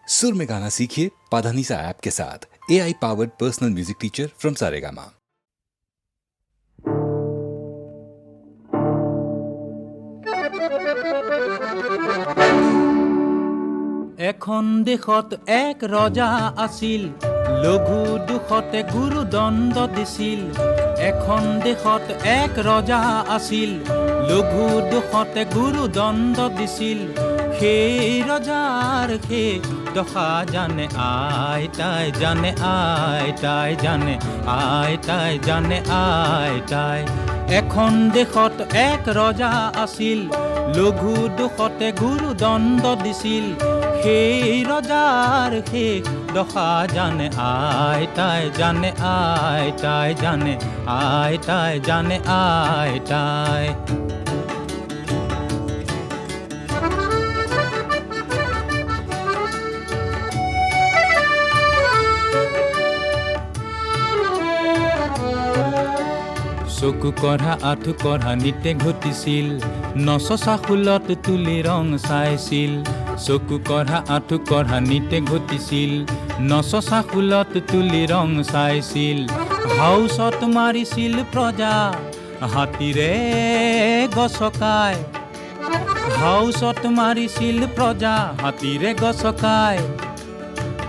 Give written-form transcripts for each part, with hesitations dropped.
सुर में गाना सीखिए पाधानीसा ऐप के साथ। AI powered personal music teacher from Saregama. এখন দেশত এক ৰজা আছিল, লঘু দুখতে গুৰুদণ্ড দিছিল। এখন দেশত এক ৰজা আছিল, লঘু দুখতে গুৰুদণ্ড দিছিল। সেই ৰজাৰ শেষ দশা জানে আইতাই, জানে আইতাই, জানে আইতাই, জানে আইতাই। এখন দেশত এক ৰজা আছিল, লঘু দুখতে গুৰুদণ্ড দিছিল। সেই ৰজাৰ শেষ দশা জানে আইতাই, জানে আইতাই, জানে আইতাই, জানে আইতাই। চকু কঢ়া আঁঠু কঢ়া নিতে ঘটিছিল, নচচা ফুলত তুলি ৰং চাইছিল। চকু কঢ়া আঁঠু কঢ়া নিতে ঘটিছিল, নচচা ফুলত তুলি ৰং চাইছিল। হাউচত মাৰিছিল প্ৰজা হাতীৰে গছকাই, হাউচত মাৰিছিল প্ৰজা হাতীৰে গছকাই।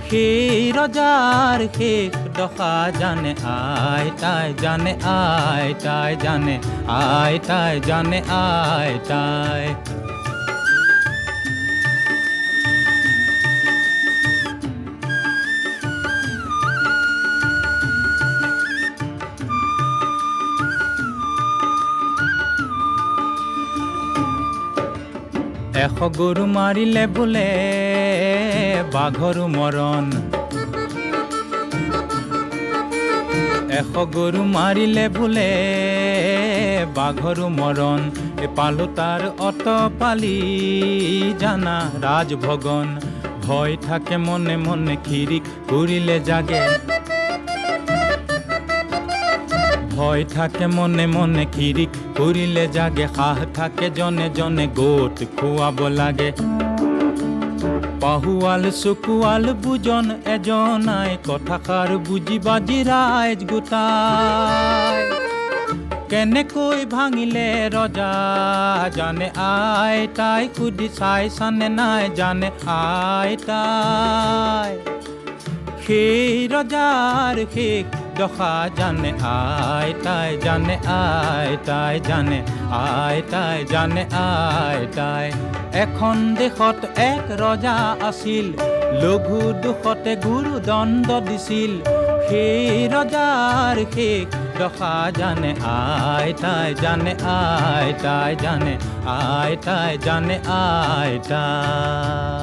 সেই ৰজাৰ শেষ দশা জানে আইতাই, জানে আইতাই, জানে আইতাই, জানে আইতাই। এশ গৰু মাৰিলে বোলে বাঘৰো মৰণ, এশ গৰু মাৰিলে বোলে বাঘৰো মৰণ। পালো তাৰ অত পালি জানা ৰাজভগন, ভয় থাকে মনে মনে খিৰিক কৰিলে জাগে। ভয় থাকে মনে মনে খিৰিক কৰিলে জাগে, সাহ থাকে জনে জনে গোট খুৱাব লাগে। পাহুৱাল চকুৱাল বুজন এজনাই, কথাষাৰ বুজি বাজি ৰাইজ গোটাই। কেনেকৈ ভাঙিলে ৰজা জানে আইতাই, সুধি চাইছানে নাই জানে আইতাই। সেই ৰজাৰ শেষ দশা জানে আইতাই, জানে আইতাই, জানে আইতাই, জানে আইতাই। এখন দেশত এক ৰজা আছিল, লঘু দুখতে গুৰুদণ্ড দিছিল। সেই ৰজাৰ শেষ দশা জানে আইতাই, জানে আইতাই, জানে আইতাই, জানে আইতাই।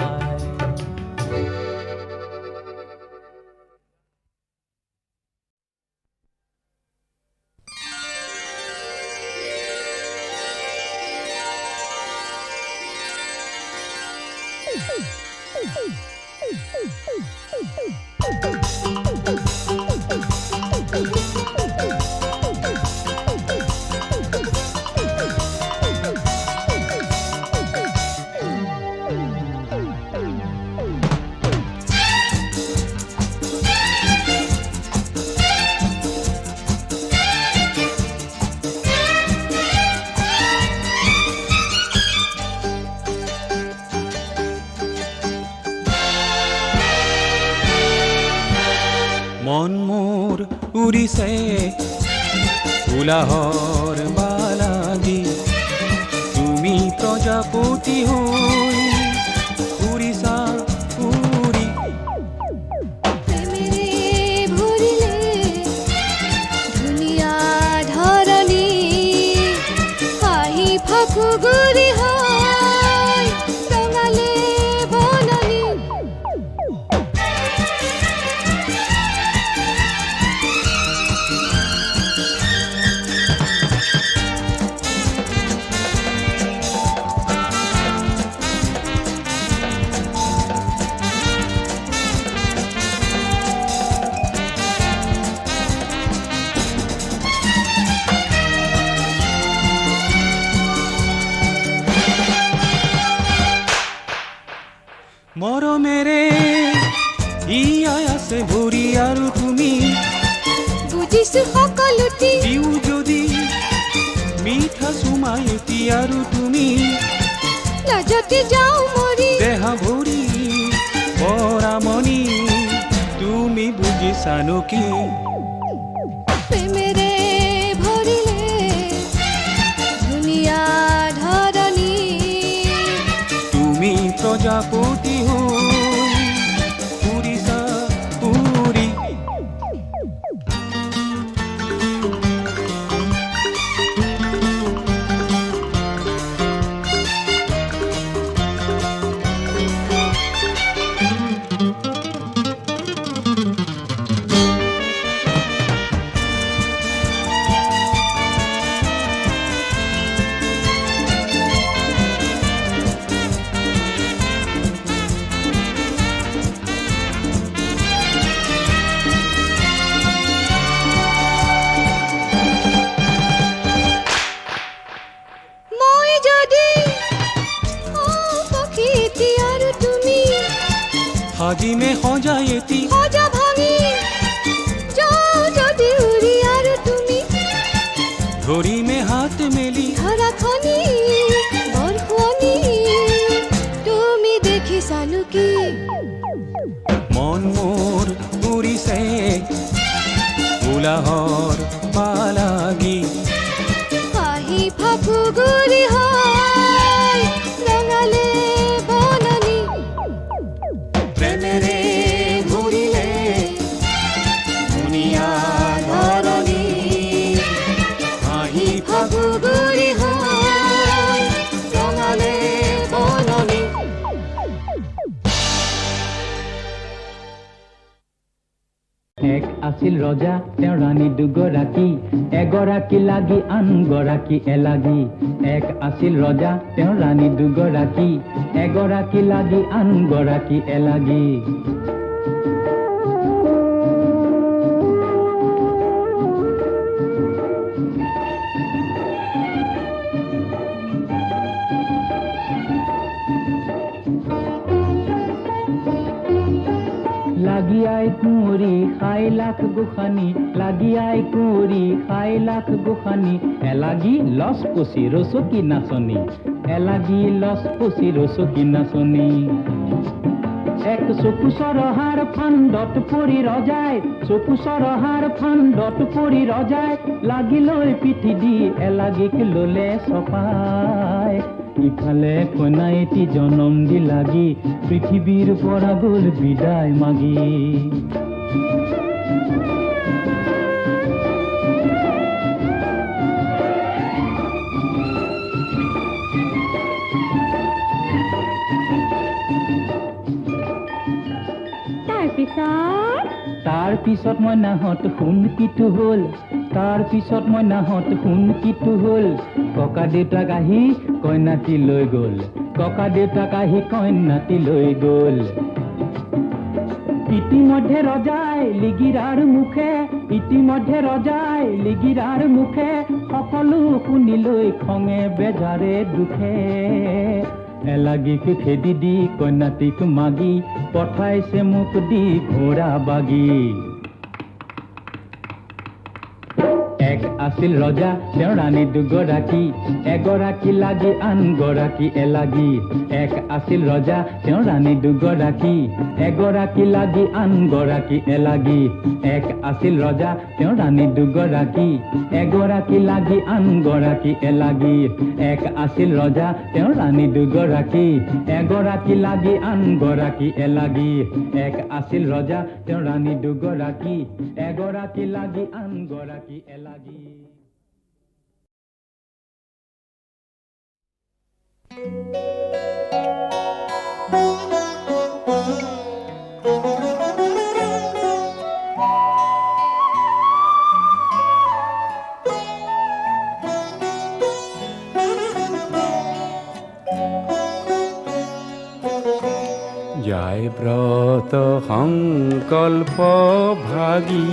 মন মোৰ উৰিছে উলাহৰ বালাদি, তুমি প্ৰজাপতি হৈ উৰিছা উৰি। প্ৰেমেৰে ভৰিলে ধুনীয়া ধৰণী, হাঁহি ফাকুগুৰি হৈ ৰঙালে বননি। লুটি দিও যদি মিঠা চুমা এটি আৰু তুমি লাজতে যাওঁ মৰি দেহা ভৰি পৰামনি তুমি বুজিছানো কি প্ৰেমেৰে ভৰিলে ধুনীয়া ধৰণী তুমি প্ৰজাপতি হৈ ফুৰিছা ফুৰি মই যদি পক্ষী এটি আৰু তুমি সাজিমে সজাই এটি সজা ভাঙি যাওঁ যদি উৰি আৰু তুমি ধৰিমে হাত মেলি ধৰাখনি বৰষুণি তুমি দেখিছানো কি মন মোৰ উৰিছে উলাহৰ পালাগি হাঁহি ফাকুগুৰি হয় ৰঙালে বননি প্ৰেমেৰে ঘূৰিলে ধুনীয়া ধৰণী হাঁহি ফাকুগুৰি হয় ৰঙালে বননি এক আছিল ৰজা তেওঁ ৰাণী দুগৰাকী এগৰাকী লাগি আনগৰাকী এলাগী এক আছিল ৰজা তেওঁ ৰাণী দুগৰাকী এগৰাকী লাগি আনগৰাকী এলাগী লাগিয়াই কুঁৱৰী খাই লাখ গোসানী লাগিয়াই কুঁৱৰী খাই লাখ গোসানী এলাগী লচ পচি ৰচকী নাচনী এলাগী লচ পচি ৰচকী নাচনী এক চকু চৰহাৰ ফান্দত পৰি ৰজাই চকু চৰহাৰ ফান্দত পৰি ৰজাই লাগিলৈ পিঠি দি এলাগীক ললে চপাই ইফালে কন্যা এটি জনম দি লাগি পৃথিৱীৰ পৰা গ'ল বিদায় মাগি তাৰ পিছত মই নাহত শুন কিটো হ'ল তাৰ পিছত মই নাহত শুন কিটো হ'ল ককা দেউতাক আহি কন্যাটি লৈ গ'ল ককা দেউতাক আহি কন্যাটি লৈ গ'ল ইতিমধ্যে ৰজাই লিগিৰাৰ মুখে ইতিমধ্যে ৰজাই লিগিৰাৰ মুখে সকলো শুনি লৈ খঙে বেজাৰে দুখে এলাগীক খেদি দি কন্যাটিক মাগি পঠাইছে মোক দি ঘোঁৰা বাগি এক আছিল ৰজা তেওঁ ৰাণী দুগৰাকী এগৰাকী লাগি আনগৰাকী এলাগী এক আছিল ৰজা তেওঁ ৰাণী দুগৰাকী এগৰাকী লাগি আনগৰাকী এলাগী এক আছিল ৰজা তেওঁ ৰাণী দুগৰাকী এগৰাকী লাগি আনগৰাকী এলাগী এক আছিল ৰজা তেওঁ ৰাণী দুগৰাকী এগৰাকী লাগি আনগৰাকী এলাগী এক আছিল ৰজা তেওঁ ৰাণী দুগৰাকী এগৰাকী লাগি আনগৰাকী এলাগী যায় ব্ৰত সংকল্প ভাগি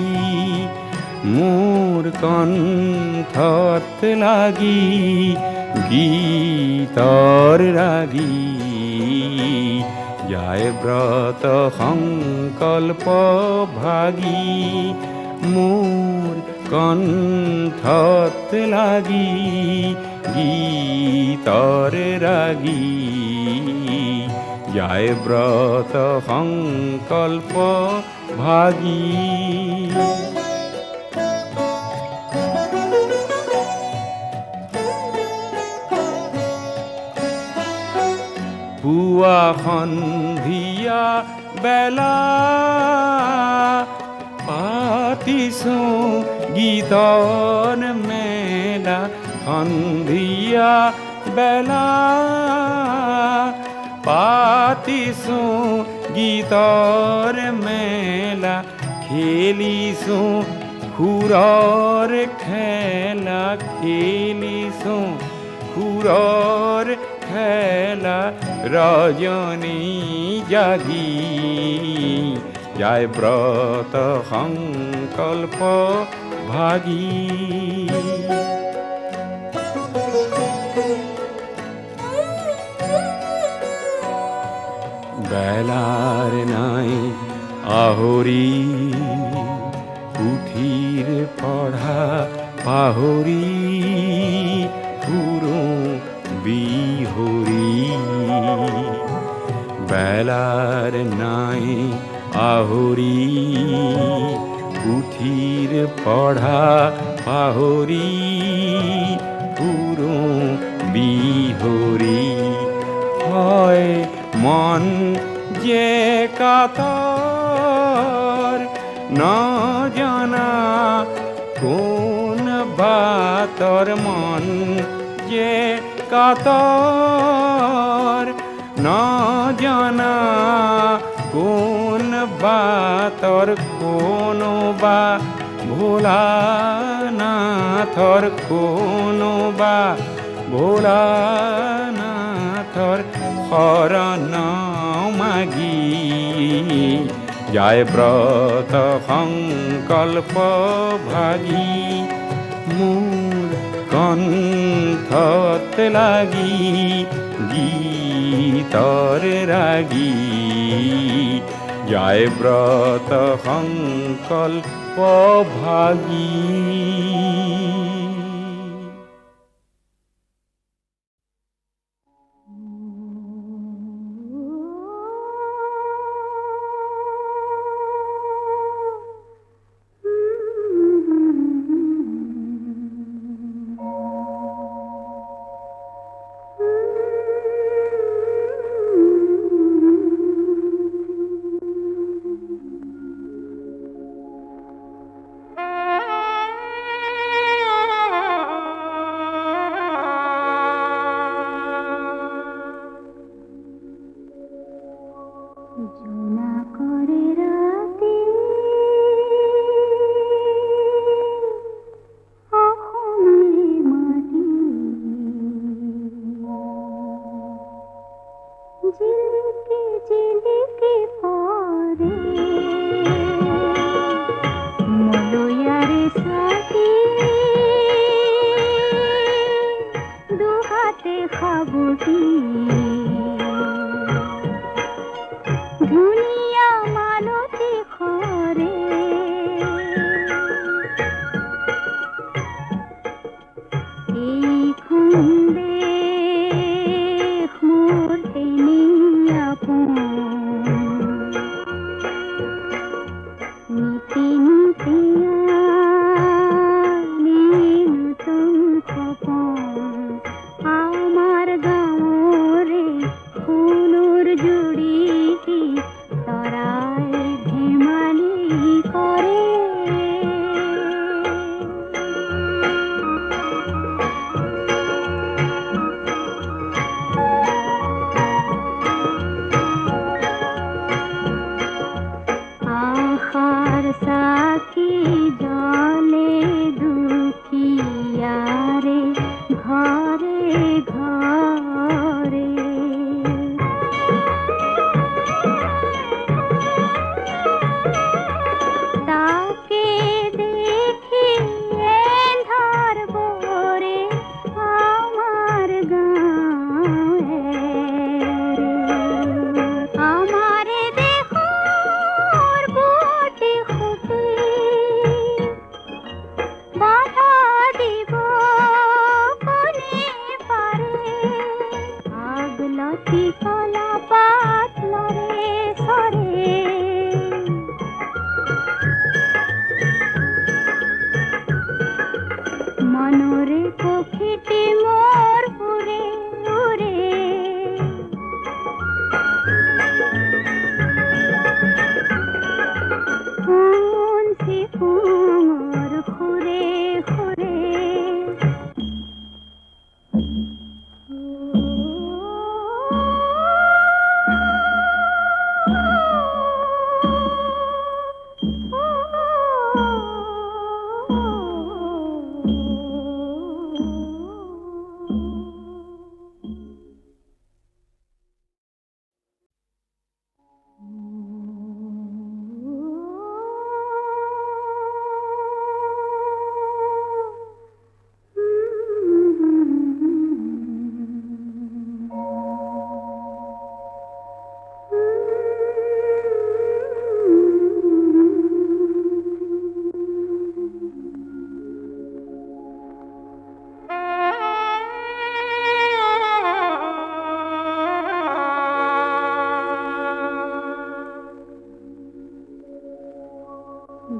মোৰ কণ্ঠত লাগি গীতৰ ৰাগী যায় ব্ৰত সংকল্প ভাগি মোৰ কণ্ঠত লাগি গীতৰ ৰাগী যায় ব্ৰত সংকল্প ভাগী পুৱা সন্ধিয়া বেলা পাতিছো গীতৰ মেলা সন্ধিয়া বেলা পাতিছো গীতৰ মেলা খেলিছো সুৰৰ খেলা খেলিছো সুৰৰ খেলা ৰজনী জাগি যায় ব্ৰত সংকল্প ভাগী বেলার নাই আহরি পুথির পড়া পাহরি পুরো বিহরি বেলার নাই আহরি পুথির পড়া পাহরি পুরো বিহরি হয় মন যে কাতর ন জানা কোন বাতর মন যে কাতর ন জানা কোন বাতর কোন বা ভোলা নাথর কোন বা ভোলা নাথর শৰণ মাগি যায় ব্ৰত সংকল্প ভাগি মোৰ কণ্ঠত লাগি গীতৰ ৰাগী যায় ব্ৰত সংকল্প ভাগি দুনিয়া মানতে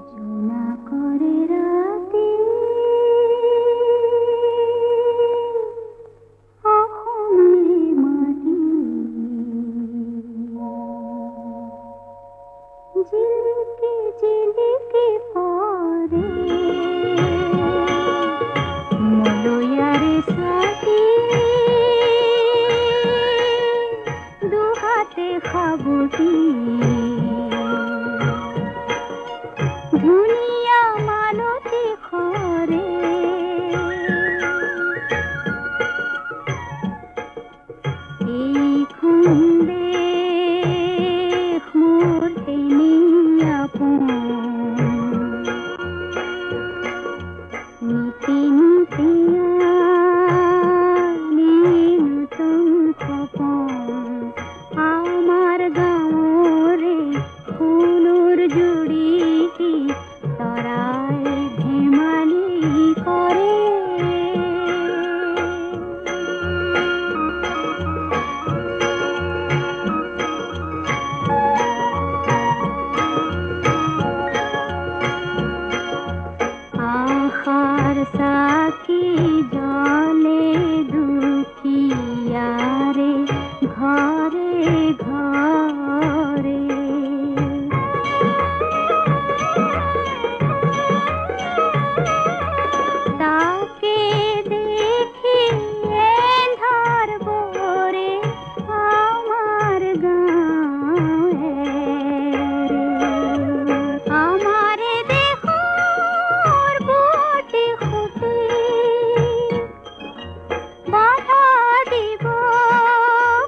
জোনা করে রাতে অহমের মাটি ঝিলকে ঝিলকে পরে মলয়ারে সাথী দুহাতে খাবুটি দুনিয়া মানতে খরে এই খুন্দে মোর টেনে আপন নিতে নিতে নতুন খপন আমার গাঁৱৰে ফুলৰ জুড়িটি তৰাই ধেমালি কৰে আশাৰ চাকি জলে দুখিয়াৰে ঘৰে ঘৰে তাকে দেখি এন্ধাৰ বৰে আমাৰ গাঁৱে আমাৰে দেখোৰ বুটি খুঁটি বাধা দিব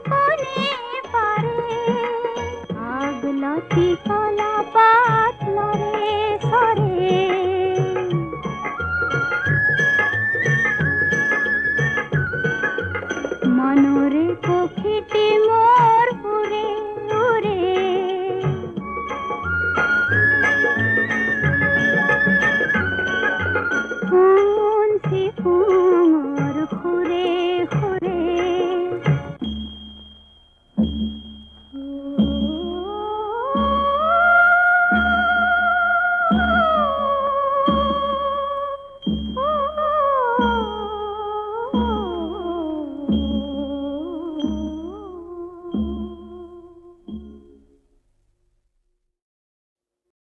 কোনে পাৰে আগলতি কলা পাত লৰে সৰে